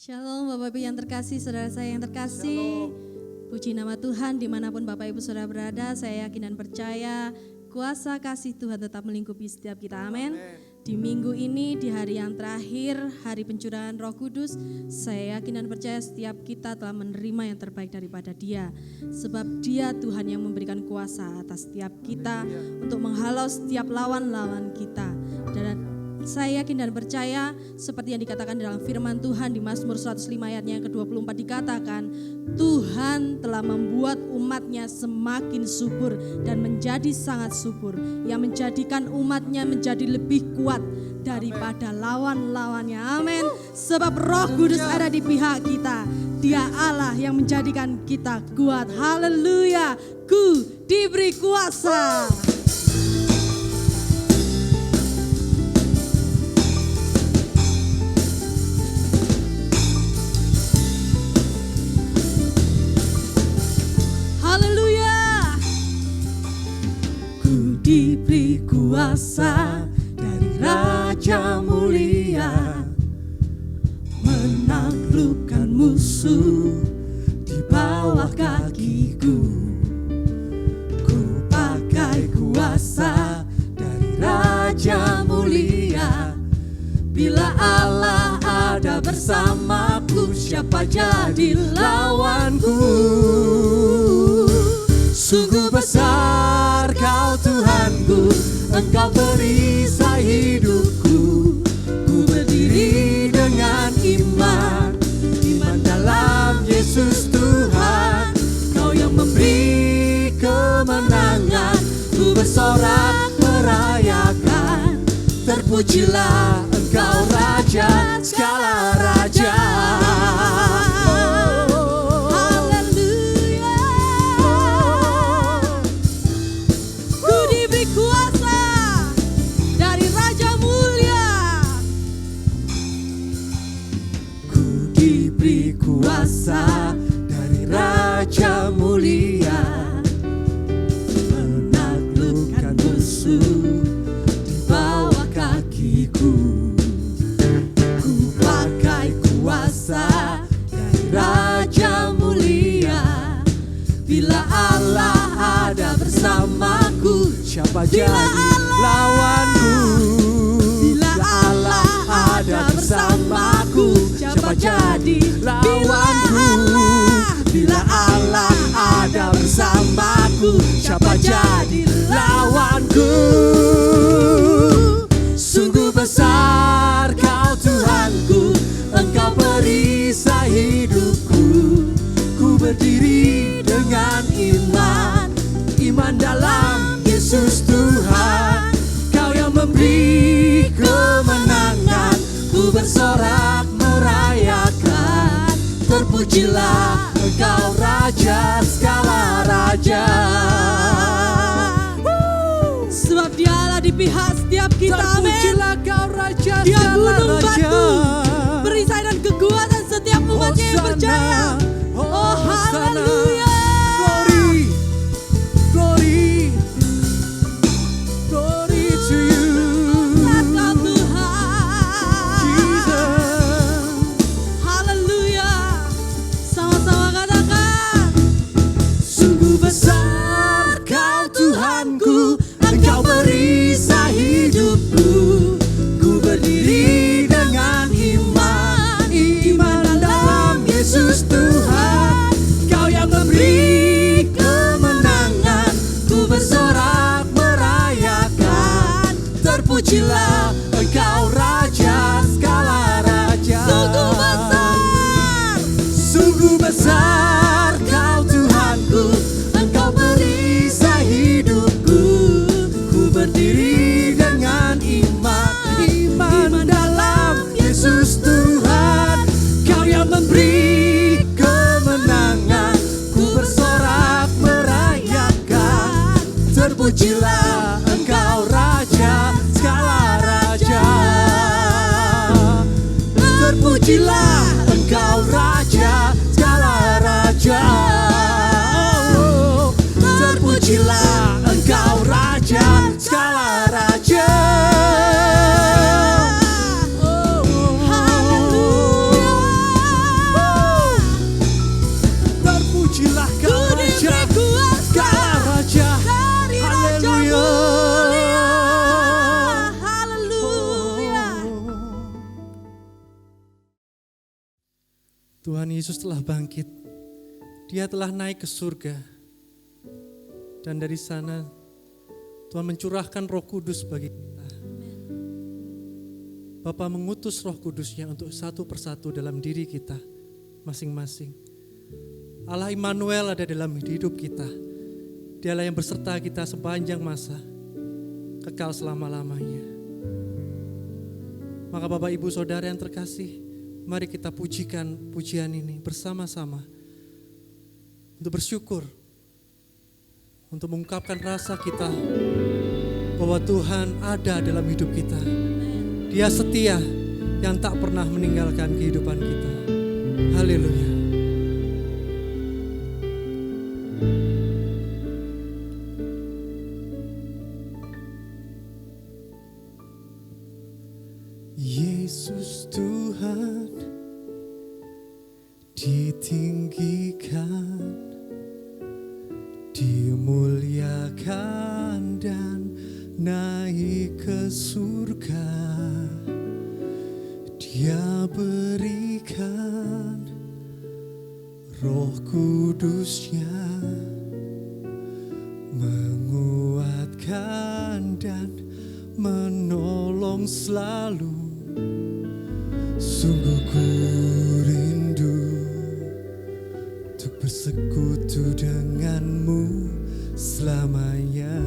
Shalom Bapak Ibu yang terkasih, saudara saya yang terkasih. Puji nama Tuhan dimanapun Bapak Ibu saudara berada. Saya yakin dan percaya kuasa kasih Tuhan tetap melingkupi setiap kita, amin. Di minggu ini, di hari yang terakhir, hari pencurahan Roh Kudus, saya yakin dan percaya setiap kita telah menerima yang terbaik daripada Dia. Sebab Dia Tuhan yang memberikan kuasa atas setiap kita untuk menghalau setiap lawan-lawan kita. Dan saya yakin dan percaya seperti yang dikatakan dalam firman Tuhan di Mazmur 105 ayatnya yang ke-24 dikatakan, Tuhan telah membuat umatnya semakin subur dan menjadi sangat subur, yang menjadikan umatnya menjadi lebih kuat daripada lawan-lawannya. Amin. Sebab Roh Kudus ada di pihak kita. Dia Allah yang menjadikan kita kuat. Haleluya. Ku diberi kuasa. Diberi kuasa dari Raja Mulia, menaklukkan musuh di bawah kakiku. Ku pakai kuasa dari Raja Mulia. Bila Allah ada bersamaku, siapa jadi lawanku? Sungguh besar Kau Tuhanku, Engkau perisai hidupku. Ku berdiri dengan iman, iman dalam Yesus Tuhan. Kau yang memberi kemenangan, ku bersorak merayakan. Terpujilah Engkau Raja segala raja. Kuasa dari Raja Mulia, menaklukkan musuh di bawah kakiku. Ku pakai kuasa dari Raja Mulia. Bila Allah ada bersamaku, siapa jadi lawanku? Bila Allah ada bersamaku, siapa jadi lawanku? Bila Allah ada bersamaku, siapa jadi lawanku? Sungguh besar Kau Tuhanku, Engkau perisai hidupku. Ku berdiri dengan iman, iman dalam Yesus Tuhan. Kau yang memberi kemenangan, ku bersorak merayakan. Terpujilah Engkau Raja segala raja. Sebab Dia Allah di pihak setiap kita, amin. Terpujilah Kau Raja Dia segala gunung raja. batu, perisai dan kekuatan setiap umatnya yang percaya. Oh haleluya. Glory, glory, glory to you. Engkau Tuhan. Jesus. Haleluya. Sama-sama katakan. Sungguh besar Kau Tuhanku, Engkau perisai hidupku. Ku berdiri dengan iman, iman dalam Yesus Tuhan. Kau yang memberi kemenangan, ku bersorak merayakan. Terpujilah Engkau Raja segala raja. Sungguh besar. Sungguh besar Kau Tuhanku, Engkau perisai hidupku. Ku berdiri dengan iman, iman dalam Yesus Tuhan. Kau yang memberi kemenangan, ku bersorak merayakan. Terpujilah Engkau Raja segala raja. Terpujilah Engkau Raja segala raja. Terpujilah Engkau Raja segala raja. Haleluya. Tuhan Yesus telah bangkit. Dia telah naik ke surga. Dan dari sana Tuhan mencurahkan Roh Kudus bagi kita. Bapa mengutus Roh Kudusnya untuk satu persatu dalam diri kita masing-masing. Allah Immanuel ada dalam hidup kita. Dialah yang berserta kita sepanjang masa, kekal selama-lamanya. Maka Bapak Ibu Saudara yang terkasih, mari kita pujikan pujian ini bersama-sama. Untuk bersyukur, untuk mengungkapkan rasa kita bahwa Tuhan ada dalam hidup kita. Dia setia yang tak pernah meninggalkan kehidupan kita. Haleluya. Yesus Tuhan ditinggikan, dimuliakan dan naik ke surga. Dia berikan Roh Kudusnya, menguatkan dan menolong selalu. Sungguh ku rindu untuk bersekutu denganmu selamanya.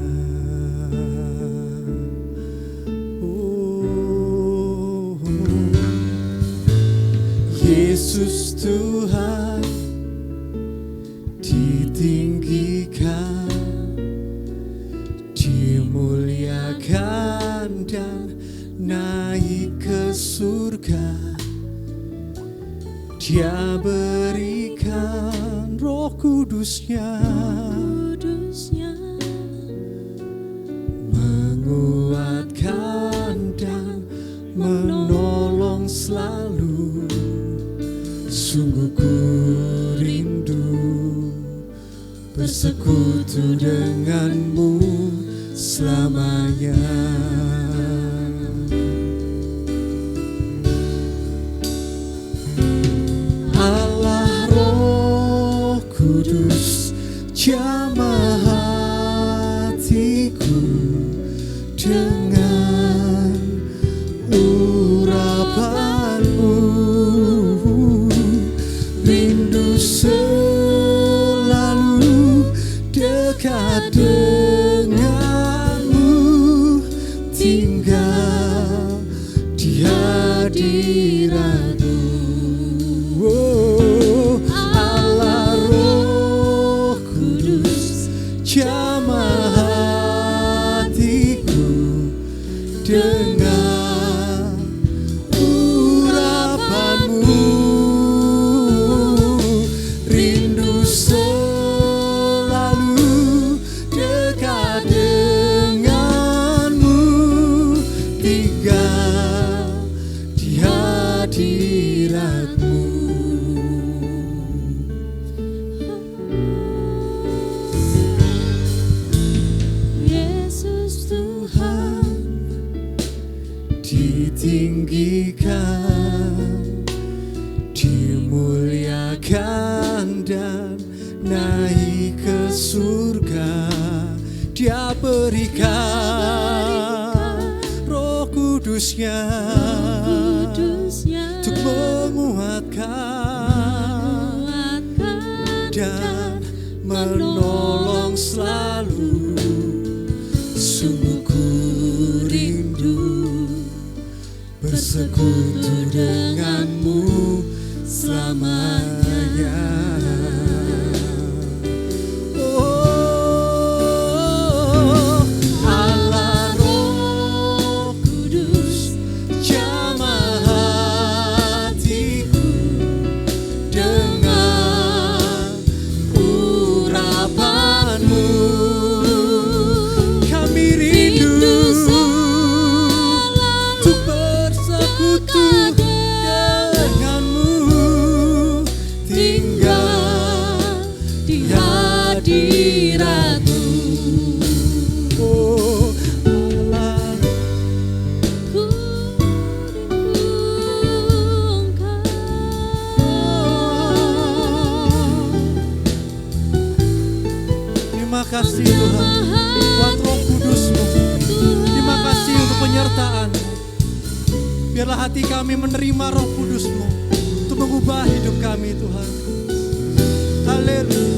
Oh, Yesus Tuhan ditinggikan, dimuliakan dan naik ke surga. Dia berikan Roh Kudusnya, menguatkan dan menolong selalu. Sungguh ku rindu bersekutu denganmu selamanya. Allah Roh Kudus jamah hatiku dengan urapanmu. Rindu selalu dekat denganmu, tinggal di hadiratmu. Oh, Allah Roh Kudus jamah hatiku dengan urapanmu. Rindu selalu dekat denganmu, tinggal di hadiratmu. Yesus Tuhan ditinggikan, dimuliakan dan naik ke surga. Dia berikan Roh Kudusnya untuk menguatkan dan menolong selalu. Sungguh ku rindu bersekutu denganmu selamanya. Oh, Allah Roh Kudus jamah hatiku dengan urapanmu. Kami rindu untuk bersekutu denganmu, tinggal hati kami menerima Roh Kudus-Mu untuk mengubah hidup kami Tuhan. Haleluya.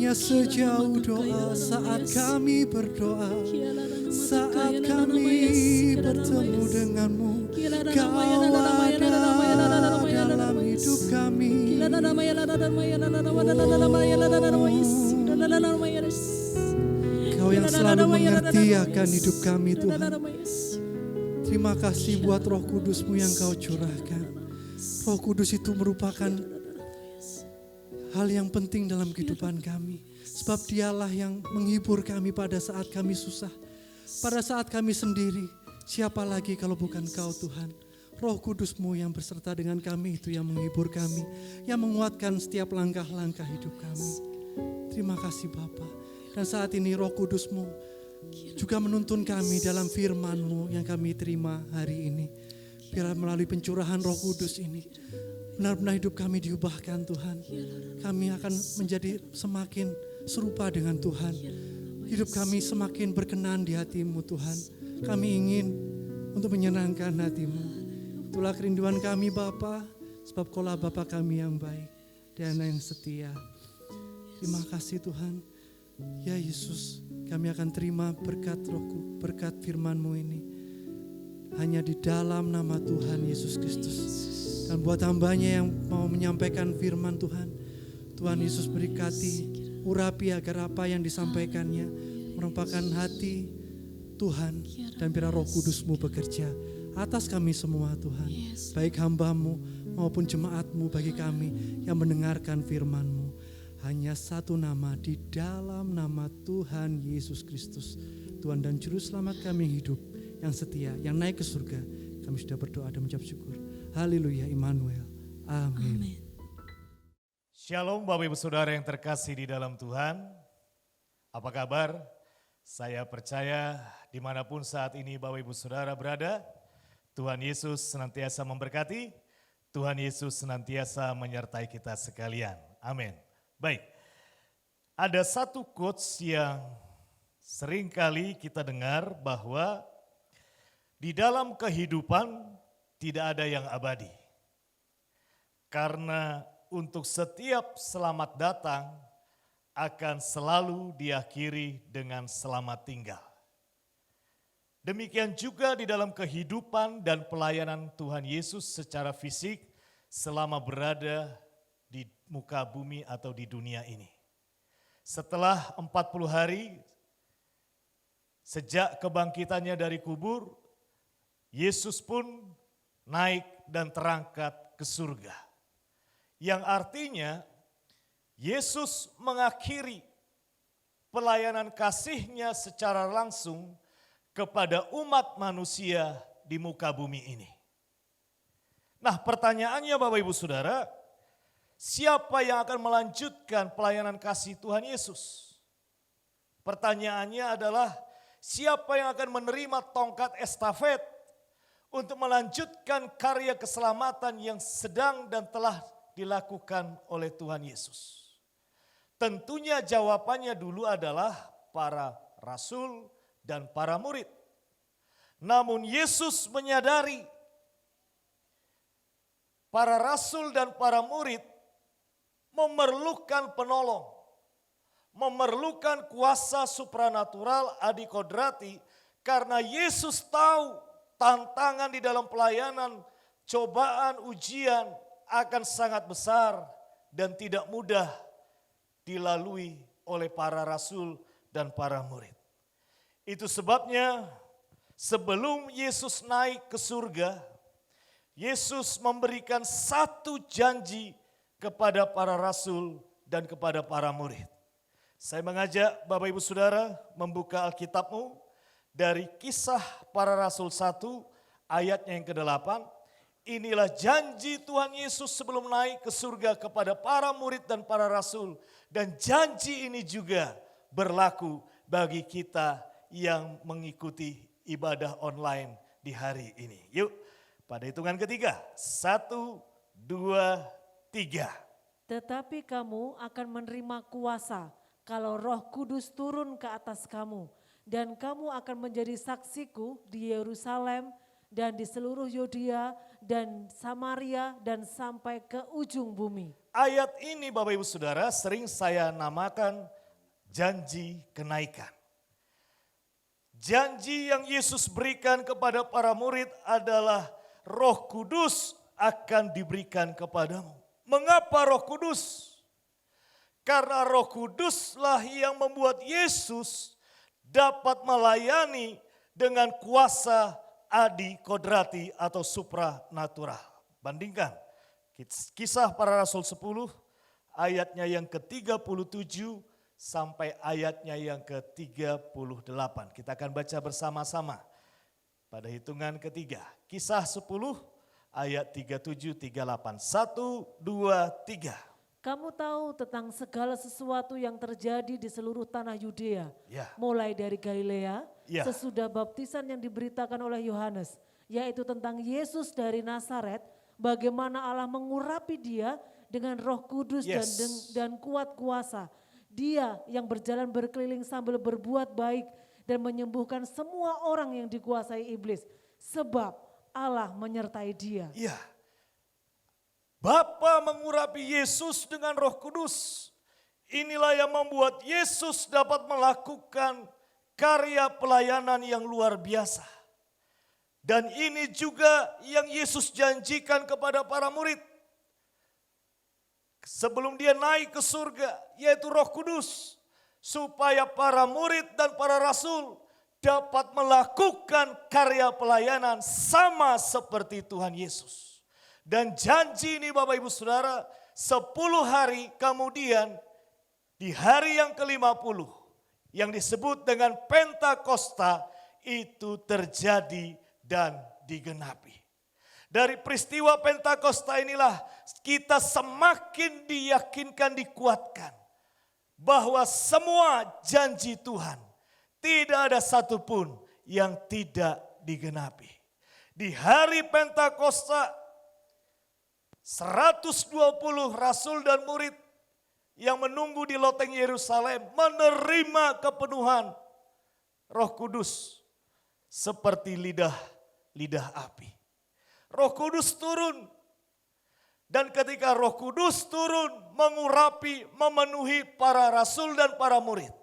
Sejauh doa saat kami berdoa, saat kami bertemu denganmu, Kau ada dalam hidup kami. Kau yang selalu mengerti akan hidup kami Tuhan. Terima kasih buat Roh Kudus-Mu yang Kau curahkan. Roh Kudus itu merupakan hal yang penting dalam kehidupan kami. Sebab dialah yang menghibur kami pada saat kami susah. Pada saat kami sendiri, siapa lagi kalau bukan Kau Tuhan. Roh Kudus-Mu yang berserta dengan kami itu yang menghibur kami. Yang menguatkan setiap langkah-langkah hidup kami. Terima kasih Bapa. Dan saat ini Roh Kudus-Mu juga menuntun kami dalam firman-Mu yang kami terima hari ini. Biar melalui pencurahan Roh Kudus ini, benar-benar hidup kami diubahkan Tuhan. Kami akan menjadi semakin serupa dengan Tuhan. Hidup kami semakin berkenan di hati-Mu Tuhan. Kami ingin untuk menyenangkan hati-Mu. Itulah kerinduan kami Bapa, sebab Kaulah Bapa kami yang baik dan yang setia. Terima kasih Tuhan. Ya Yesus, kami akan terima berkat Roh-Ku, berkat firman-Mu ini. Hanya di dalam nama Tuhan Yesus Kristus. Dan buat hambanya yang mau menyampaikan firman Tuhan, Tuhan Yesus berkati, urapi agar apa yang disampaikannya merupakan hati Tuhan, dan biar Roh Kudus-Mu bekerja atas kami semua Tuhan. Baik hamba-Mu maupun jemaat-Mu bagi kami yang mendengarkan firman-Mu. Hanya satu nama, di dalam nama Tuhan Yesus Kristus, Tuhan dan Juru Selamat kami hidup, yang setia, yang naik ke surga. Kami sudah berdoa dan mengucap syukur. Haleluya, Immanuel. Amin. Amin. Shalom Bapak Ibu Saudara yang terkasih di dalam Tuhan. Apa kabar? Saya percaya dimanapun saat ini Bapak Ibu Saudara berada, Tuhan Yesus senantiasa memberkati, Tuhan Yesus senantiasa menyertai kita sekalian. Amin. Baik, ada satu quotes yang seringkali kita dengar bahwa di dalam kehidupan tidak ada yang abadi. Karena untuk setiap selamat datang akan selalu diakhiri dengan selamat tinggal. Demikian juga di dalam kehidupan dan pelayanan Tuhan Yesus secara fisik selama berada di muka bumi atau di dunia ini. Setelah 40 hari sejak kebangkitannya dari kubur, Yesus pun naik dan terangkat ke surga. Yang artinya Yesus mengakhiri pelayanan kasih-Nya secara langsung kepada umat manusia di muka bumi ini. Nah, pertanyaannya Bapak Ibu Saudara, siapa yang akan melanjutkan pelayanan kasih Tuhan Yesus? Pertanyaannya adalah siapa yang akan menerima tongkat estafet untuk melanjutkan karya keselamatan yang sedang dan telah dilakukan oleh Tuhan Yesus? Tentunya jawabannya dulu adalah para rasul dan para murid. Namun Yesus menyadari para rasul dan para murid memerlukan penolong, memerlukan kuasa supranatural adikodrati, karena Yesus tahu tantangan di dalam pelayanan, cobaan, ujian akan sangat besar dan tidak mudah dilalui oleh para rasul dan para murid. Itu sebabnya sebelum Yesus naik ke surga, Yesus memberikan satu janji kepada para rasul dan kepada para murid. Saya mengajak Bapak Ibu Saudara membuka Alkitabmu dari Kisah Para Rasul 1 ayatnya yang ke-8. Inilah janji Tuhan Yesus sebelum naik ke surga kepada para murid dan para rasul. Dan janji ini juga berlaku bagi kita yang mengikuti ibadah online di hari ini. Yuk, pada hitungan ketiga, 1, 2, 3. Tetapi kamu akan menerima kuasa kalau Roh Kudus turun ke atas kamu. Dan kamu akan menjadi saksiku di Yerusalem dan di seluruh Yudea dan Samaria dan sampai ke ujung bumi. Ayat ini Bapak Ibu Saudara sering saya namakan janji kenaikan. Janji yang Yesus berikan kepada para murid adalah Roh Kudus akan diberikan kepadamu. Mengapa Roh Kudus? Karena Roh Kuduslah yang membuat Yesus dapat melayani dengan kuasa adikodrati atau supranatural. Bandingkan Kisah Para Rasul 10 ayatnya yang ke-37 sampai ayatnya yang ke-38. Kita akan baca bersama-sama pada hitungan ketiga. Kisah 10 ayat 37-38. 1, 2, 3. Kamu tahu tentang segala sesuatu yang terjadi di seluruh tanah Yudea, Ya. mulai dari Galilea, Ya. sesudah baptisan yang diberitakan oleh Yohanes, yaitu tentang Yesus dari Nazaret, bagaimana Allah mengurapi dia dengan Roh Kudus Yes. dan kuat kuasa. Dia yang berjalan berkeliling sambil berbuat baik dan menyembuhkan semua orang yang dikuasai iblis, sebab Allah menyertai dia. Iya. Bapa mengurapi Yesus dengan Roh Kudus. Inilah yang membuat Yesus dapat melakukan karya pelayanan yang luar biasa. Dan ini juga yang Yesus janjikan kepada para murid. Sebelum dia naik ke surga, yaitu Roh Kudus. Supaya para murid dan para rasul dapat melakukan karya pelayanan sama seperti Tuhan Yesus. Dan janji ini Bapak Ibu Saudara, 10 hari kemudian di hari yang ke-50 yang disebut dengan Pentakosta, itu terjadi dan digenapi. Dari peristiwa Pentakosta inilah kita semakin diyakinkan, dikuatkan bahwa semua janji Tuhan tidak ada satupun yang tidak digenapi. Di hari Pentakosta 120 rasul dan murid yang menunggu di loteng Yerusalem menerima kepenuhan Roh Kudus seperti lidah api. Roh Kudus turun, dan ketika Roh Kudus turun mengurapi, memenuhi para rasul dan para murid,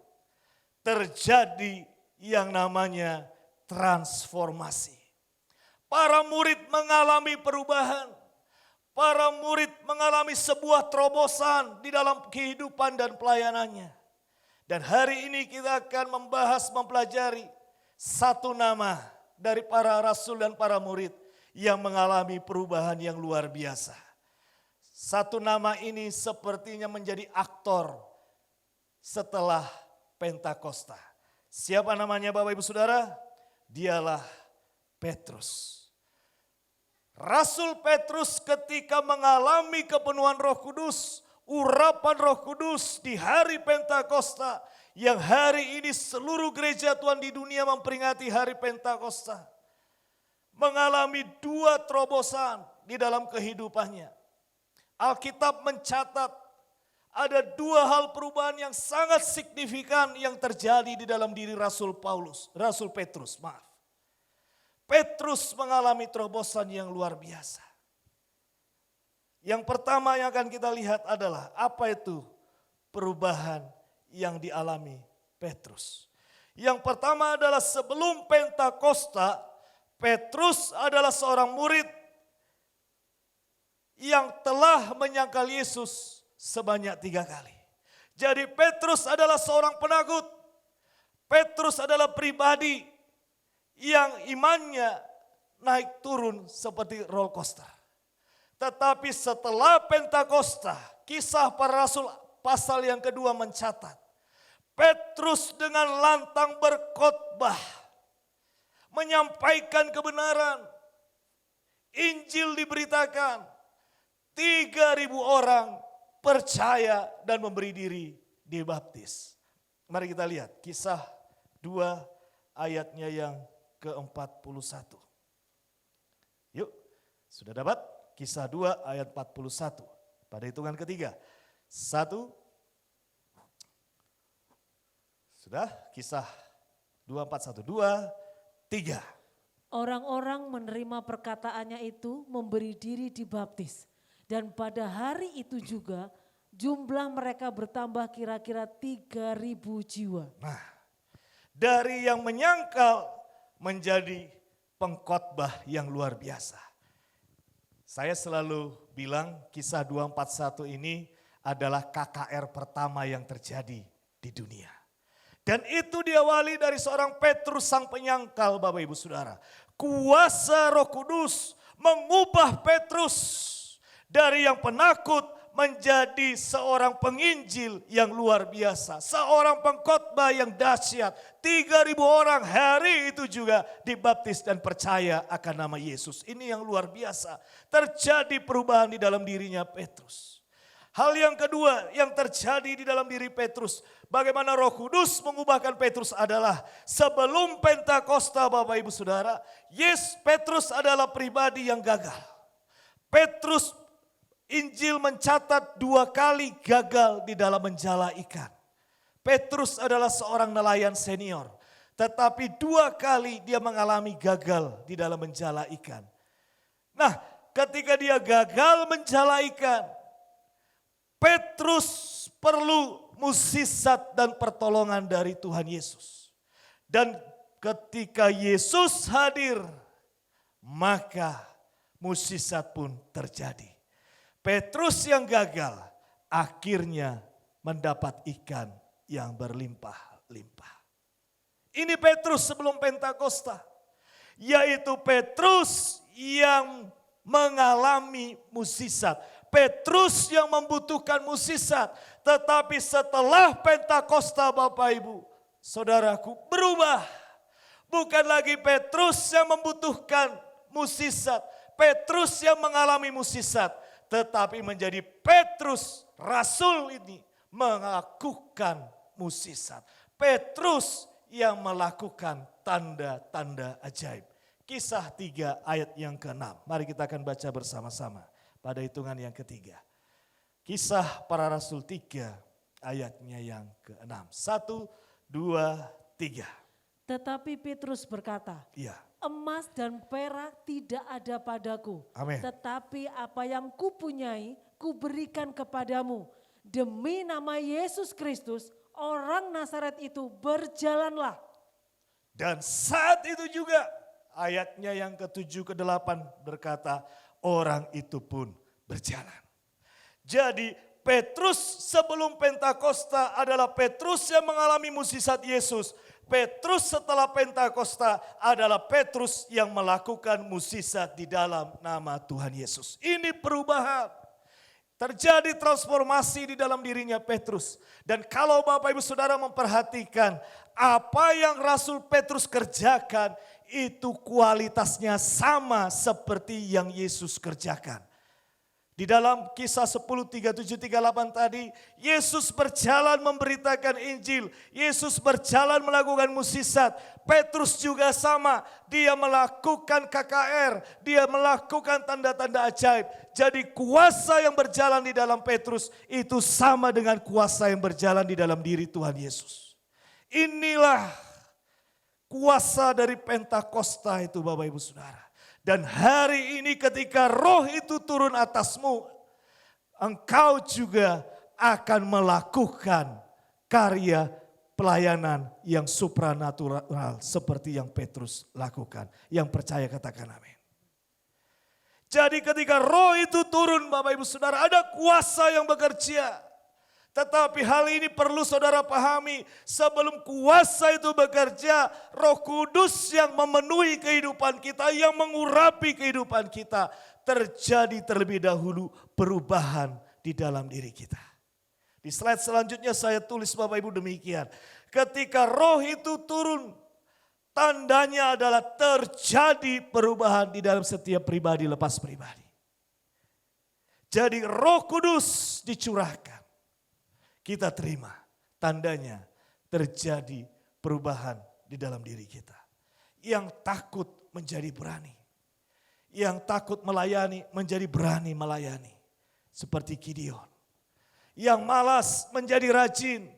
terjadi yang namanya transformasi. Para murid mengalami perubahan. Para murid mengalami sebuah terobosan di dalam kehidupan dan pelayanannya. Dan hari ini kita akan membahas, mempelajari satu nama dari para rasul dan para murid yang mengalami perubahan yang luar biasa. Satu nama ini sepertinya menjadi aktor setelah Pentakosta. Siapa namanya Bapak Ibu Saudara? Dialah Petrus. Rasul Petrus ketika mengalami kepenuhan Roh Kudus, urapan Roh Kudus di hari Pentakosta, yang hari ini seluruh gereja Tuhan di dunia memperingati hari Pentakosta, mengalami dua terobosan di dalam kehidupannya. Alkitab mencatat ada dua hal perubahan yang sangat signifikan yang terjadi di dalam diri Rasul Petrus. Petrus mengalami terobosan yang luar biasa. Yang pertama yang akan kita lihat adalah apa itu perubahan yang dialami Petrus. Yang pertama adalah sebelum Pentakosta, Petrus adalah seorang murid yang telah menyangkal Yesus sebanyak 3 kali. Jadi Petrus adalah seorang penakut. Petrus adalah pribadi yang imannya naik turun seperti roller coaster. Tetapi setelah Pentakosta, kisah para rasul pasal yang kedua mencatat, Petrus dengan lantang berkhotbah, menyampaikan kebenaran, Injil diberitakan, 3.000 orang percaya dan memberi diri dibaptis. Mari kita lihat kisah 2 ayatnya yang ke-41. Yuk, sudah dapat? Kisah 2 ayat 41. Pada hitungan ketiga. 1. Sudah, kisah 2:41. 2, 3. Orang-orang menerima perkataannya itu memberi diri dibaptis. Dan pada hari itu juga jumlah mereka bertambah kira-kira 3.000 jiwa. Nah, dari yang menyangkal menjadi pengkhotbah yang luar biasa. Saya selalu bilang kisah 241 ini adalah KKR pertama yang terjadi di dunia. Dan itu diawali dari seorang Petrus sang penyangkal, Bapak Ibu Saudara. Kuasa Roh Kudus mengubah Petrus dari yang penakut menjadi seorang penginjil yang luar biasa. Seorang pengkhotbah yang dahsyat. 3.000 orang hari itu juga dibaptis dan percaya akan nama Yesus. Ini yang luar biasa. Terjadi perubahan di dalam dirinya Petrus. Hal yang kedua yang terjadi di dalam diri Petrus. Bagaimana Roh Kudus mengubahkan Petrus adalah sebelum Pentakosta, Bapak Ibu Saudara. Petrus adalah pribadi yang gagal. Petrus, Injil mencatat 2 kali gagal di dalam menjala ikan. Petrus adalah seorang nelayan senior. Tetapi 2 kali dia mengalami gagal di dalam menjala ikan. Nah, ketika dia gagal menjala ikan, Petrus perlu mukjizat dan pertolongan dari Tuhan Yesus. Dan ketika Yesus hadir, maka mukjizat pun terjadi. Petrus yang gagal akhirnya mendapat ikan yang berlimpah-limpah. Ini Petrus sebelum Pentakosta, yaitu Petrus yang mengalami mukjizat. Petrus yang membutuhkan mukjizat, tetapi setelah Pentakosta Bapak Ibu, saudaraku berubah. Bukan lagi Petrus yang membutuhkan mukjizat, Petrus yang mengalami mukjizat, tetapi menjadi Petrus rasul ini melakukan mukjizat. Petrus yang melakukan tanda-tanda ajaib. Kisah 3 ayat yang ke-6. Mari kita akan baca bersama-sama pada hitungan yang ketiga. Kisah para Rasul 3 ayatnya yang ke-6. 1, 2, 3. Tetapi Petrus berkata, Iya. emas dan perak tidak ada padaku. Amin. Tetapi apa yang kupunyai, kuberikan kepadamu. Demi nama Yesus Kristus, orang Nazaret itu berjalanlah. Dan saat itu juga ayatnya yang ke-7 ke-8 berkata, orang itu pun berjalan. Jadi Petrus sebelum Pentakosta adalah Petrus yang mengalami mukjizat Yesus. Petrus setelah Pentakosta adalah Petrus yang melakukan mukjizat di dalam nama Tuhan Yesus. Ini perubahan. Terjadi transformasi di dalam dirinya Petrus. Dan kalau Bapak Ibu Saudara memperhatikan apa yang Rasul Petrus kerjakan, itu kualitasnya sama seperti yang Yesus kerjakan. Di dalam Kisah 10, 37, 38 tadi, Yesus berjalan memberitakan Injil. Yesus berjalan melakukan mukjizat. Petrus juga sama, dia melakukan KKR, dia melakukan tanda-tanda ajaib. Jadi kuasa yang berjalan di dalam Petrus itu sama dengan kuasa yang berjalan di dalam diri Tuhan Yesus. Inilah kuasa dari Pentakosta itu Bapak Ibu Saudara. Dan hari ini ketika roh itu turun atasmu, engkau juga akan melakukan karya pelayanan yang supranatural seperti yang Petrus lakukan. Yang percaya katakan amin. Jadi ketika roh itu turun Bapak Ibu Saudara, ada kuasa yang bekerja. Tetapi hal ini perlu saudara pahami, sebelum kuasa itu bekerja, Roh Kudus yang memenuhi kehidupan kita, yang mengurapi kehidupan kita, terjadi terlebih dahulu perubahan di dalam diri kita. Di slide selanjutnya saya tulis Bapak Ibu demikian, ketika roh itu turun, tandanya adalah terjadi perubahan di dalam setiap pribadi lepas pribadi. Jadi Roh Kudus dicurahkan. Kita terima, tandanya terjadi perubahan di dalam diri kita. Yang takut menjadi berani. Yang takut melayani menjadi berani melayani. Seperti Gideon. Yang malas menjadi rajin.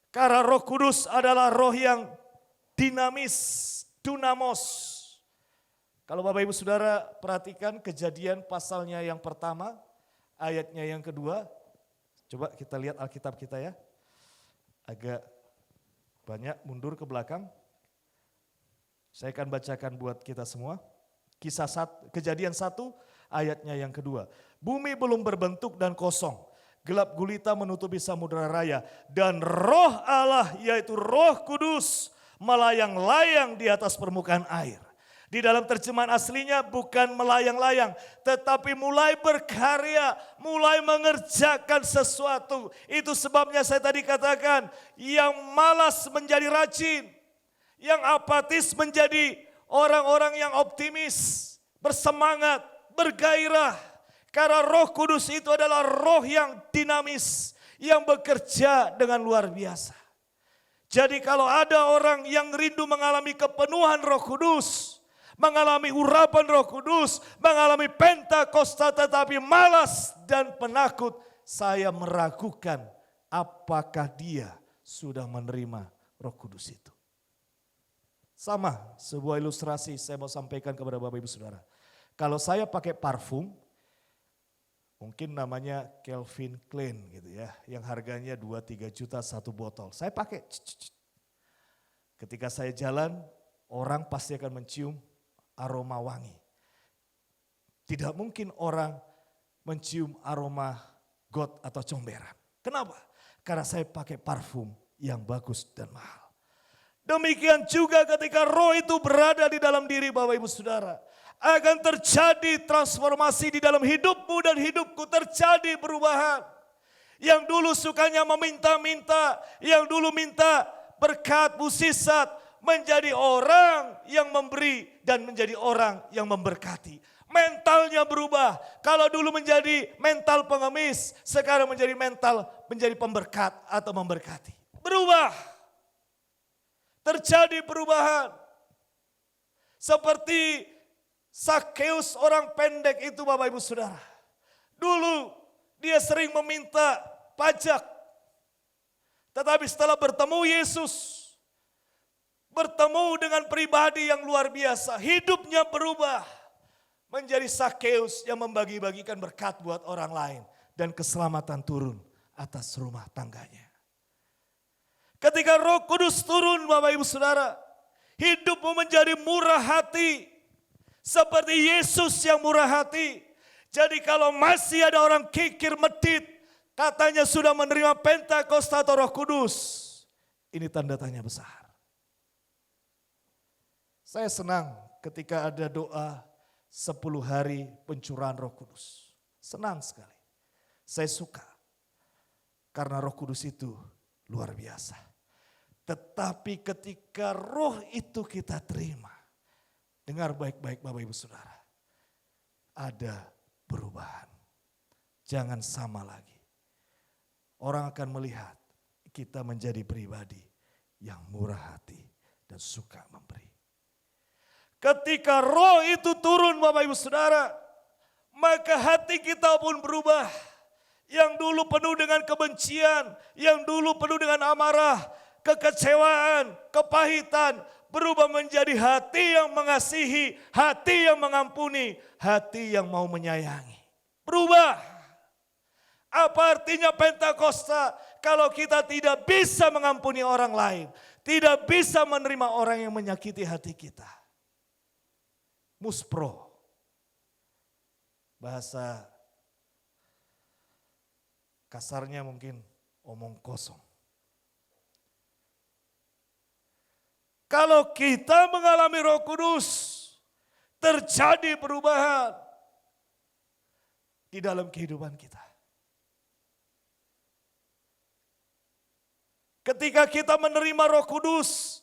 Karena Roh Kudus adalah roh yang dinamis, dunamos. Kalau Bapak Ibu Saudara perhatikan Kejadian pasalnya yang pertama, ayatnya yang kedua. Coba kita lihat Alkitab kita ya. Agak banyak mundur ke belakang. Saya akan bacakan buat kita semua. Kejadian 1 ayatnya yang kedua. Bumi belum berbentuk dan kosong. Gelap gulita menutupi samudera raya. Dan roh Allah yaitu Roh Kudus melayang-layang di atas permukaan air. Di dalam terjemahan aslinya bukan melayang-layang, tetapi mulai berkarya, mulai mengerjakan sesuatu. Itu sebabnya saya tadi katakan, yang malas menjadi rajin, yang apatis menjadi orang-orang yang optimis, bersemangat, bergairah. Karena Roh Kudus itu adalah roh yang dinamis, yang bekerja dengan luar biasa. Jadi kalau ada orang yang rindu mengalami kepenuhan Roh Kudus, mengalami urapan Roh Kudus, mengalami Pentakosta tetapi malas dan penakut, saya meragukan apakah dia sudah menerima Roh Kudus itu. Sama, sebuah ilustrasi saya mau sampaikan kepada Bapak Ibu Saudara. Kalau saya pakai parfum, mungkin namanya Calvin Klein gitu ya, yang harganya 2-3 juta satu botol. Saya pakai, ketika saya jalan, orang pasti akan mencium aroma wangi. Tidak mungkin orang mencium aroma got atau comberan. Kenapa? Karena saya pakai parfum yang bagus dan mahal. Demikian juga ketika roh itu berada di dalam diri Bapak Ibu Saudara, akan terjadi transformasi di dalam hidupmu dan hidupku, terjadi perubahan. Yang dulu sukanya meminta-minta, yang dulu minta berkat, mukjizat, menjadi orang yang memberi dan menjadi orang yang memberkati. Mentalnya berubah. Kalau dulu menjadi mental pengemis, sekarang menjadi pemberkat atau memberkati. Berubah. Terjadi perubahan. Seperti Zakheus orang pendek itu Bapak Ibu Saudara. Dulu dia sering meminta pajak. Tetapi setelah bertemu Yesus, bertemu dengan pribadi yang luar biasa, hidupnya berubah. Menjadi Zakheus yang membagi-bagikan berkat buat orang lain. Dan keselamatan turun atas rumah tangganya. Ketika Roh Kudus turun Bapak Ibu Saudara, hidupmu menjadi murah hati. Seperti Yesus yang murah hati. Jadi kalau masih ada orang kikir medit, katanya sudah menerima Pentakosta atau Roh Kudus. Ini tanda tanya besar. Saya senang ketika ada doa 10 hari pencurahan Roh Kudus. Senang sekali. Saya suka. Karena Roh Kudus itu luar biasa. Tetapi ketika roh itu kita terima. Dengar baik-baik Bapak Ibu Saudara. Ada perubahan. Jangan sama lagi. Orang akan melihat kita menjadi pribadi yang murah hati dan suka memberi. Ketika roh itu turun Bapak Ibu Saudara, maka hati kita pun berubah. Yang dulu penuh dengan kebencian, yang dulu penuh dengan amarah, kekecewaan, kepahitan, berubah menjadi hati yang mengasihi, hati yang mengampuni, hati yang mau menyayangi. Berubah. Apa artinya Pentakosta kalau kita tidak bisa mengampuni orang lain, tidak bisa menerima orang yang menyakiti hati kita? Muspro. Bahasa kasarnya mungkin omong kosong. Kalau kita mengalami Roh Kudus, terjadi perubahan di dalam kehidupan kita. Ketika kita menerima Roh Kudus,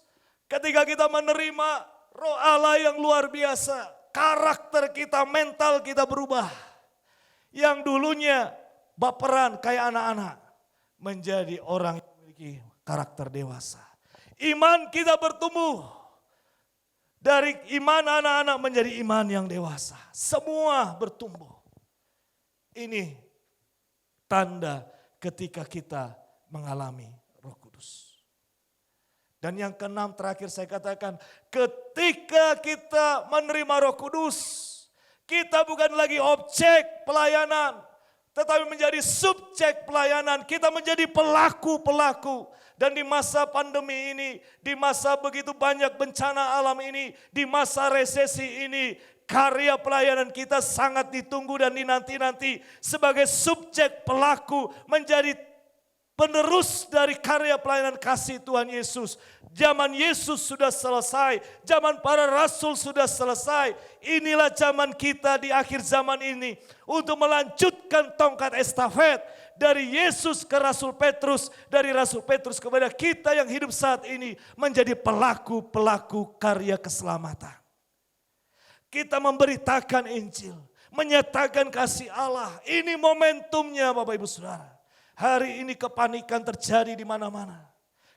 ketika kita menerima Roh Allah yang luar biasa, karakter kita, mental kita berubah. Yang dulunya baperan kayak anak-anak, menjadi orang yang memiliki karakter dewasa. Iman kita bertumbuh. Dari iman anak-anak menjadi iman yang dewasa. Semua bertumbuh. Ini tanda ketika kita mengalami Roh Kudus. Dan yang keenam terakhir saya katakan, ketika kita menerima Roh Kudus, kita bukan lagi objek pelayanan, tetapi menjadi subjek pelayanan. Kita menjadi pelaku-pelaku. Dan di masa pandemi ini, di masa begitu banyak bencana alam ini, di masa resesi ini, karya pelayanan kita sangat ditunggu dan dinanti-nanti sebagai subjek pelaku, menjadi penerus dari karya pelayanan kasih Tuhan Yesus. Zaman Yesus sudah selesai, zaman para rasul sudah selesai. Inilah zaman kita di akhir zaman ini untuk melanjutkan tongkat estafet dari Yesus ke Rasul Petrus, dari Rasul Petrus kepada kita yang hidup saat ini menjadi pelaku-pelaku karya keselamatan. Kita memberitakan Injil, menyatakan kasih Allah. Ini momentumnya Bapak Ibu Saudara. Hari ini kepanikan terjadi di mana-mana.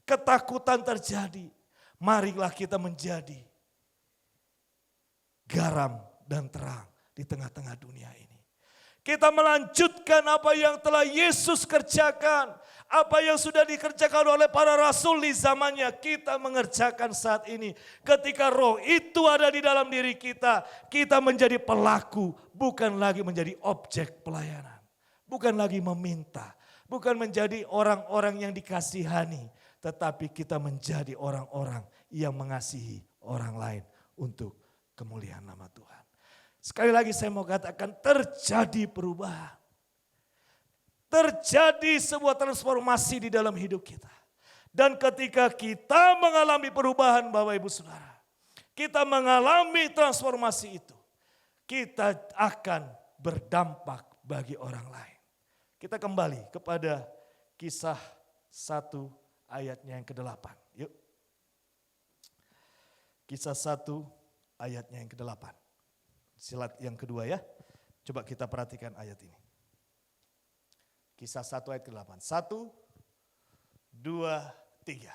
Ketakutan terjadi. Marilah kita menjadi garam dan terang di tengah-tengah dunia ini. Kita melanjutkan apa yang telah Yesus kerjakan. Apa yang sudah dikerjakan oleh para rasul di zamannya. Kita mengerjakan saat ini. Ketika roh itu ada di dalam diri kita. Kita menjadi pelaku. Bukan lagi menjadi objek pelayanan. Bukan lagi meminta. Bukan menjadi orang-orang yang dikasihani. Tetapi kita menjadi orang-orang yang mengasihi orang lain untuk kemuliaan nama Tuhan. Sekali lagi saya mau katakan terjadi perubahan. Terjadi sebuah transformasi di dalam hidup kita. Dan ketika kita mengalami perubahan Bapak Ibu Saudara. Kita mengalami transformasi itu. Kita akan berdampak bagi orang lain. Kita kembali kepada Kisah 1 ayatnya yang ke-8. Yuk. Kisah 1 ayatnya yang ke-8. Silat yang kedua ya. Coba kita perhatikan ayat ini. Kisah 1 ayat ke-8. 1, 2, 3.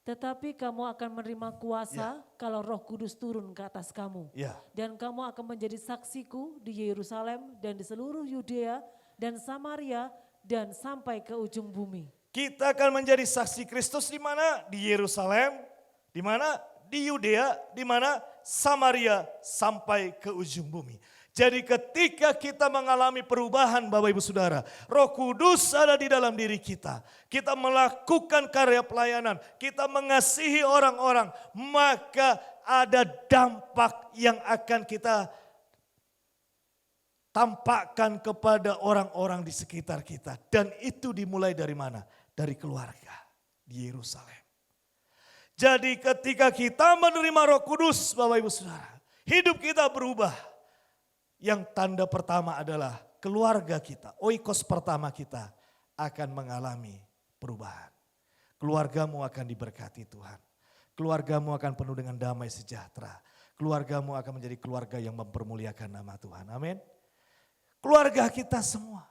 Tetapi kamu akan menerima kuasa kalau Roh Kudus turun ke atas kamu. Ya. Dan kamu akan menjadi saksiku di Yerusalem dan di seluruh Yudea dan Samaria dan sampai ke ujung bumi. Kita akan menjadi saksi Kristus di mana? Di Yerusalem, di mana? Di Yudea, di mana? Samaria sampai ke ujung bumi. Jadi ketika kita mengalami perubahan Bapak Ibu Saudara, Roh Kudus ada di dalam diri kita. Kita melakukan karya pelayanan, kita mengasihi orang-orang, maka ada dampak yang akan kita tampakkan kepada orang-orang di sekitar kita. Dan itu dimulai dari mana? Dari keluarga di Yerusalem. Jadi ketika kita menerima Roh Kudus Bapak Ibu Saudara, hidup kita berubah. Yang tanda pertama adalah keluarga kita, oikos pertama kita akan mengalami perubahan. Keluargamu akan diberkati Tuhan. Keluargamu akan penuh dengan damai sejahtera. Keluargamu akan menjadi keluarga yang mempermuliakan nama Tuhan. Amin. Keluarga kita semua,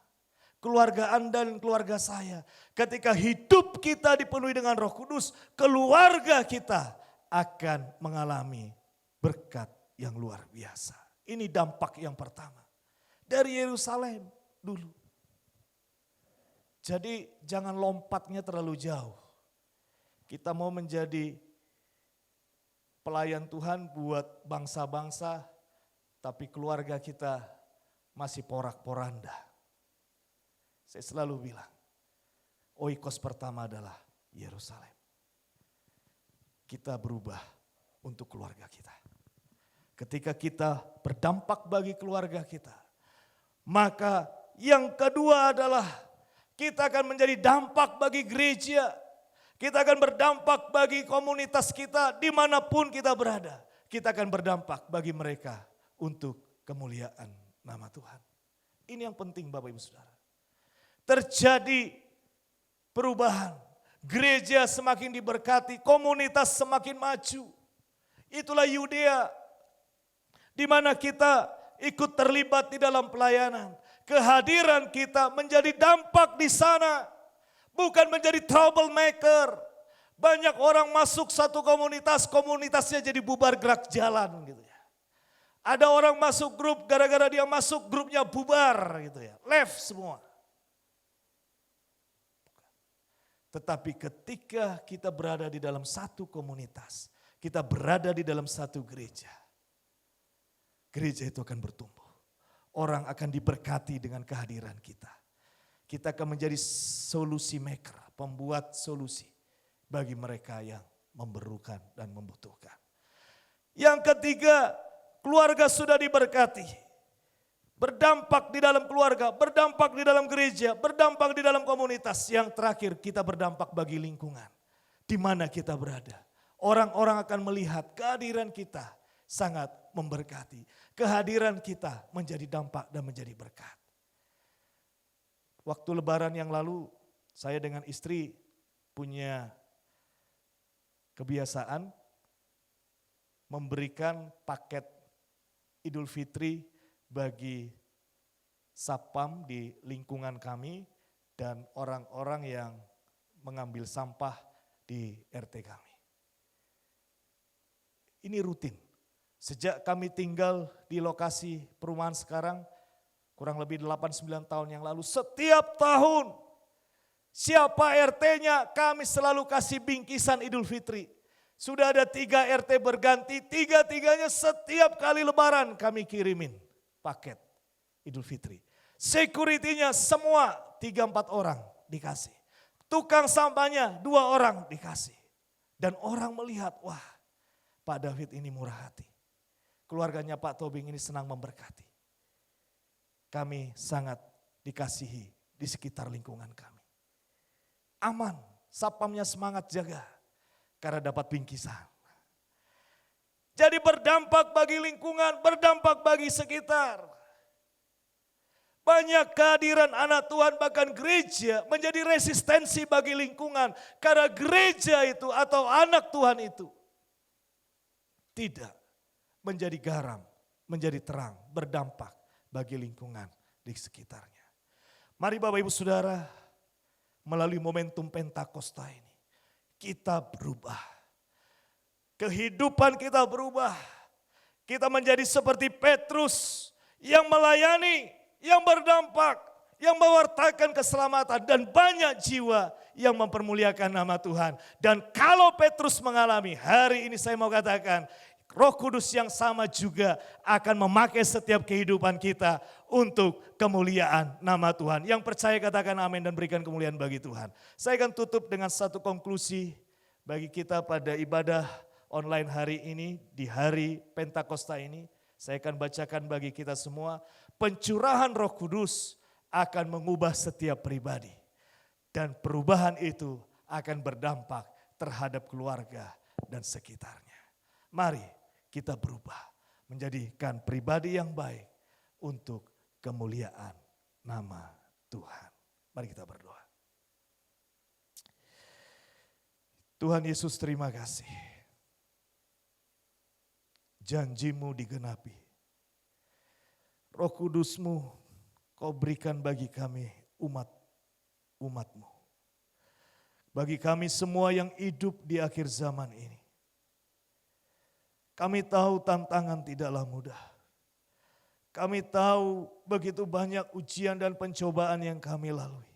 keluarga Anda dan keluarga saya. Ketika hidup kita dipenuhi dengan Roh Kudus, keluarga kita akan mengalami berkat yang luar biasa. Ini dampak yang pertama. Dari Yerusalem dulu. Jadi jangan lompatnya terlalu jauh. Kita mau menjadi pelayan Tuhan buat bangsa-bangsa, tapi keluarga kita masih porak-poranda. Saya selalu bilang, oikos pertama adalah Yerusalem. Kita berubah untuk keluarga kita. Ketika kita berdampak bagi keluarga kita, maka yang kedua adalah kita akan menjadi dampak bagi gereja. Kita akan berdampak bagi komunitas kita dimanapun kita berada. Kita akan berdampak bagi mereka untuk kemuliaan nama Tuhan. Ini yang penting Bapak Ibu Saudara. Terjadi perubahan. Gereja semakin diberkati, komunitas semakin maju. Itulah Yudea, di mana kita ikut terlibat di dalam pelayanan. Kehadiran kita menjadi dampak di sana. Bukan menjadi troublemaker. Banyak orang masuk satu komunitas, komunitasnya jadi bubar gerak jalan gitu ya. Ada orang masuk grup, gara-gara dia masuk grupnya bubar gitu ya. Left semua. Tetapi ketika kita berada di dalam satu komunitas, kita berada di dalam satu gereja, gereja itu akan bertumbuh. Orang akan diberkati dengan kehadiran kita. Kita akan menjadi solusi maker, pembuat solusi bagi mereka yang memerlukan dan membutuhkan. Yang ketiga, keluarga sudah diberkati. Berdampak di dalam keluarga, berdampak di dalam gereja, berdampak di dalam komunitas. Yang terakhir, kita berdampak bagi lingkungan. Di mana kita berada. Orang-orang akan melihat kehadiran kita sangat memberkati. Kehadiran kita menjadi dampak dan menjadi berkat. Waktu lebaran yang lalu, saya dengan istri punya kebiasaan memberikan paket Idul Fitri bagi Sapam di lingkungan kami dan orang-orang yang mengambil sampah di RT kami. Ini rutin. Sejak kami tinggal di lokasi perumahan sekarang, kurang lebih 8-9 tahun yang lalu, setiap tahun siapa RT-nya kami selalu kasih bingkisan Idul Fitri. Sudah ada 3 RT berganti, 3-3-nya setiap kali lebaran kami kirimin paket Idul Fitri. Security-nya semua 3-4 orang dikasih. Tukang sampahnya 2 orang dikasih. Dan orang melihat, wah Pak David ini murah hati. Keluarganya Pak Tobing ini senang memberkati. Kami sangat dikasihi di sekitar lingkungan kami. Aman, Sapamnya semangat jaga karena dapat bingkisan. Jadi berdampak bagi lingkungan, berdampak bagi sekitar. Banyak kehadiran anak Tuhan bahkan gereja menjadi resistensi bagi lingkungan. Karena gereja itu atau anak Tuhan itu tidak menjadi garam, menjadi terang, berdampak bagi lingkungan di sekitarnya. Mari Bapak Ibu Saudara, melalui momentum Pentakosta ini, kita berubah. Kehidupan kita berubah. Kita menjadi seperti Petrus yang melayani, yang berdampak, yang mewartakan keselamatan dan banyak jiwa yang mempermuliakan nama Tuhan. Dan kalau Petrus mengalami, hari ini saya mau katakan, Roh Kudus yang sama juga akan memakai setiap kehidupan kita untuk kemuliaan nama Tuhan. Yang percaya katakan amin dan berikan kemuliaan bagi Tuhan. Saya akan tutup dengan satu konklusi bagi kita pada ibadah online hari ini, di hari Pentakosta ini. Saya akan bacakan bagi kita semua, pencurahan Roh Kudus akan mengubah setiap pribadi. Dan perubahan itu akan berdampak terhadap keluarga dan sekitarnya. Mari kita berubah, menjadikan pribadi yang baik untuk kemuliaan nama Tuhan. Mari kita berdoa. Tuhan Yesus, terima kasih. Janjimu digenapi. Roh Kudus-Mu Kau berikan bagi kami umat-Mu. Bagi kami semua yang hidup di akhir zaman ini. Kami tahu tantangan tidaklah mudah. Kami tahu begitu banyak ujian dan pencobaan yang kami lalui.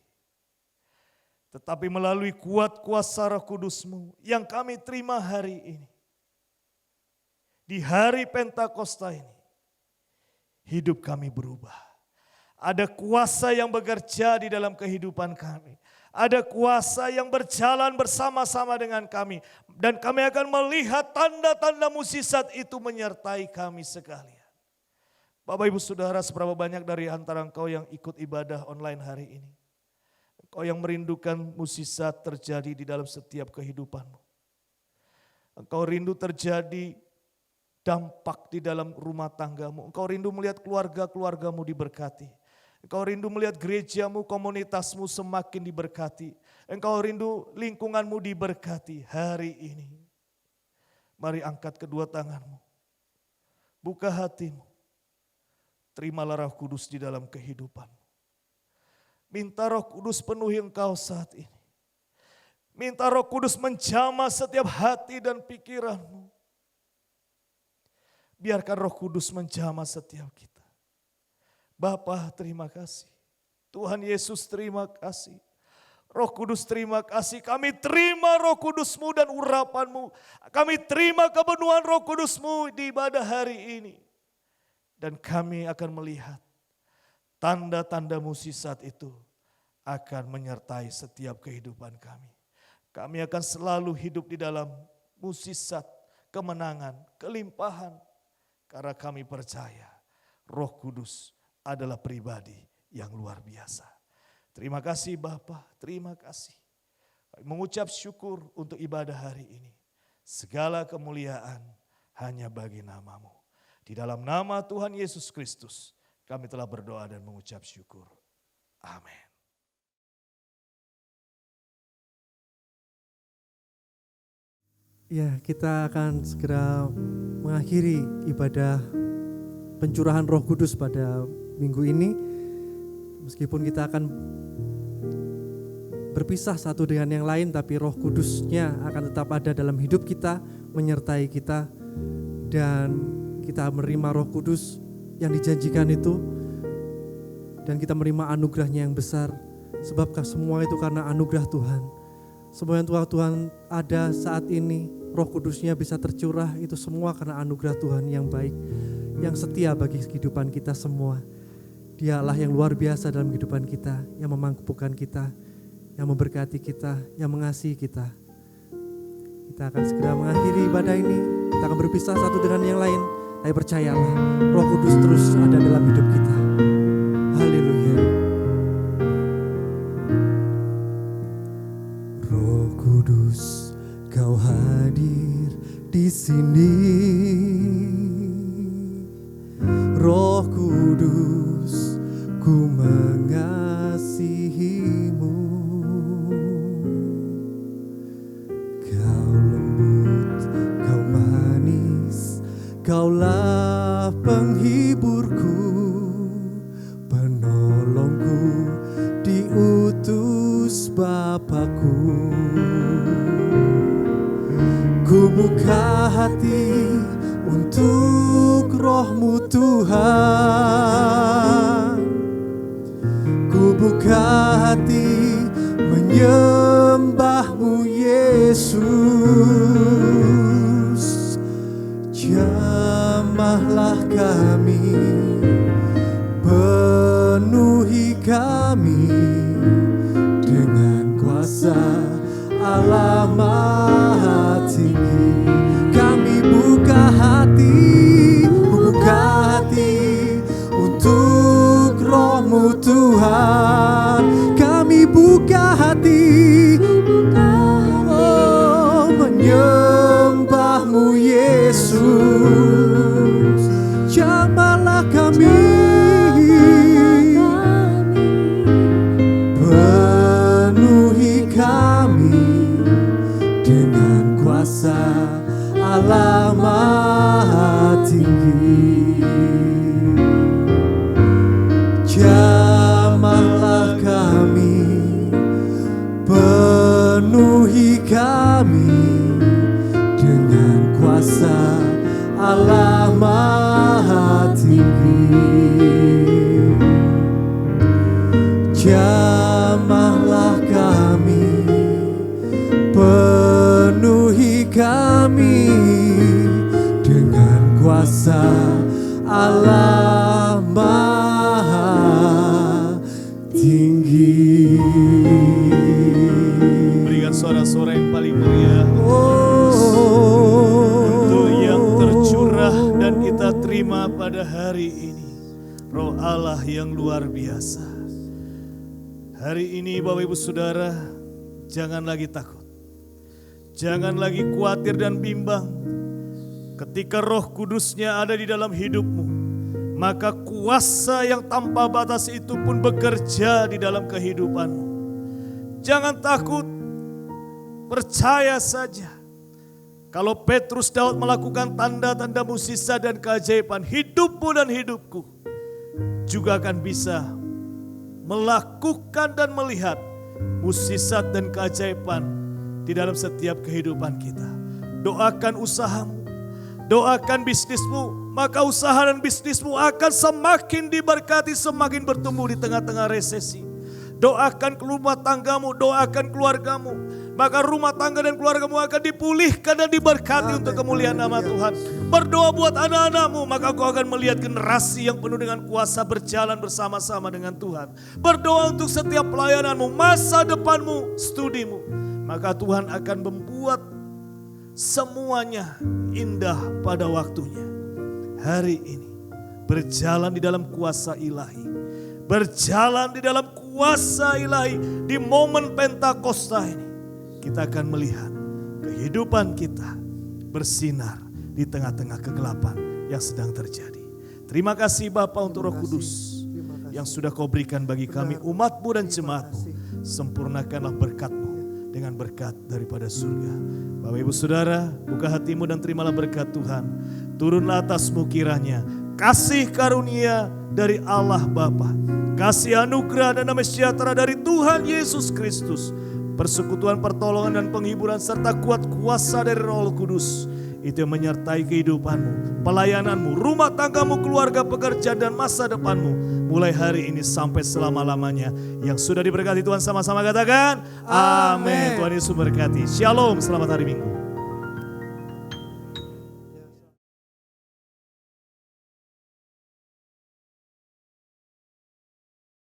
Tetapi melalui kuat kuasa Roh Kudus-Mu yang kami terima hari ini. Di hari Pentakosta ini, hidup kami berubah. Ada kuasa yang bekerja di dalam kehidupan kami. Ada kuasa yang berjalan bersama-sama dengan kami. Dan kami akan melihat tanda-tanda mukjizat itu menyertai kami sekalian. Bapak Ibu Saudara, seberapa banyak dari antara engkau yang ikut ibadah online hari ini. Engkau yang merindukan mukjizat terjadi di dalam setiap kehidupanmu. Engkau rindu terjadi dampak di dalam rumah tanggamu. Engkau rindu melihat keluarga-keluargamu diberkati. Engkau rindu melihat gerejamu, komunitasmu semakin diberkati. Engkau rindu lingkunganmu diberkati hari ini. Mari angkat kedua tanganmu. Buka hatimu. Terimalah Roh Kudus di dalam kehidupanmu. Minta Roh Kudus penuhi engkau saat ini. Minta Roh Kudus menjamah setiap hati dan pikiranmu. Biarkan Roh Kudus menjamah setiap kita. Bapa, terima kasih. Tuhan Yesus, terima kasih. Roh Kudus, terima kasih. Kami terima Roh Kudus-Mu dan urapan-Mu. Kami terima kepenuhan Roh Kudus-Mu di ibadah hari ini. Dan kami akan melihat tanda-tanda mukjizat itu akan menyertai setiap kehidupan kami. Kami akan selalu hidup di dalam mukjizat, kemenangan, kelimpahan. Karena kami percaya Roh Kudus adalah pribadi yang luar biasa. Terima kasih Bapa, terima kasih. Mengucap syukur untuk ibadah hari ini. Segala kemuliaan hanya bagi nama-Mu. Di dalam nama Tuhan Yesus Kristus kami telah berdoa dan mengucap syukur. Amin. Ya, kita akan segera mengakhiri ibadah pencurahan Roh Kudus pada minggu ini. Meskipun kita akan berpisah satu dengan yang lain, tapi Roh Kudusnya akan tetap ada dalam hidup kita, menyertai kita, dan kita menerima Roh Kudus yang dijanjikan itu, dan kita menerima anugerahnya yang besar, sebab semua itu karena anugerah Tuhan. Semua yang Tuhan ada saat ini, Roh Kudusnya bisa tercurah, itu semua karena anugerah Tuhan yang baik, yang setia bagi kehidupan kita semua. Dialah yang luar biasa dalam kehidupan kita, yang memampukan kita, yang memberkati kita, yang mengasihi kita. Kita akan segera mengakhiri ibadah ini, kita akan berpisah satu dengan yang lain, tapi percayalah, Roh Kudus terus ada dalam hidup kita. Haleluya. Roh Kudus, Kau hadir di sini. Roh Kudus, ku mengasihi-Mu. Kau lembut, Kau manis, Engkaulah penghiburku, penolongku, diutus Bapakku. Ku buka hati untuk Roh-Mu Tuhan. Ku buka hati menyembah-Mu Yesus. Jamahlah kami, penuhi kami dengan kuasa Allah Maha Tinggi. Kami buka hati untuk Roh-Mu Tuhan. Kami buka hati, oh, menyembah-Mu Yesus. Jamahlah kami, penuhi kami dengan kuasa Allah Maha Tinggi. Jamahlah kami, penuhi kami dengan kuasa Allah Maha Tinggi. Jamahlah kami, penuhi kami dengan kuasa Allah Maha Tinggi. Berikan suara-suara yang paling meriah untuk yang tercurah dan kita terima pada hari ini. Roh Allah yang luar biasa. Hari ini Bapak Ibu Saudara, jangan lagi takut. Jangan lagi khawatir dan bimbang. Ketika Roh Kudusnya ada di dalam hidupmu, maka kuasa yang tanpa batas itu pun bekerja di dalam kehidupanmu. Jangan takut, percaya saja. Kalau Petrus Daud melakukan tanda-tanda mukjizat dan keajaiban, hidupmu dan hidupku juga akan bisa melakukan dan melihat mukjizat dan keajaiban di dalam setiap kehidupan kita. Doakan usahamu, doakan bisnismu, maka usaha dan bisnismu akan semakin diberkati, semakin bertumbuh di tengah-tengah resesi. Doakan rumah tanggamu, doakan keluargamu, maka rumah tangga dan keluargamu akan dipulihkan dan diberkati untuk kemuliaan nama Tuhan. Berdoa buat anak-anakmu, maka kau akan melihat generasi yang penuh dengan kuasa berjalan bersama-sama dengan Tuhan. Berdoa untuk setiap pelayananmu, masa depanmu, studimu, maka Tuhan akan membuat semuanya indah pada waktunya. Hari ini berjalan di dalam kuasa ilahi, berjalan di dalam kuasa ilahi. Di momen Pentakosta ini kita akan melihat kehidupan kita bersinar di tengah-tengah kegelapan yang sedang terjadi. Terima kasih Bapa untuk Roh Kudus yang sudah kau berikan bagi kami umat-Mu dan jemaat-Mu. Sempurnakanlah berkat-Mu dengan berkat daripada surga. Bapak Ibu Saudara, buka hatimu dan terimalah berkat Tuhan. Turunlah atasmu kiranya kasih karunia dari Allah Bapa, kasih anugerah dan damai sejahtera dari Tuhan Yesus Kristus, persekutuan, pertolongan dan penghiburan serta kuat kuasa dari Roh Kudus itu yang menyertai kehidupanmu, pelayananmu, rumah tanggamu, keluarga, pekerjaan dan masa depanmu mulai hari ini sampai selama-lamanya. Yang sudah diberkati Tuhan sama-sama katakan amin. Tuhan Yesus berkati. Shalom, selamat hari Minggu.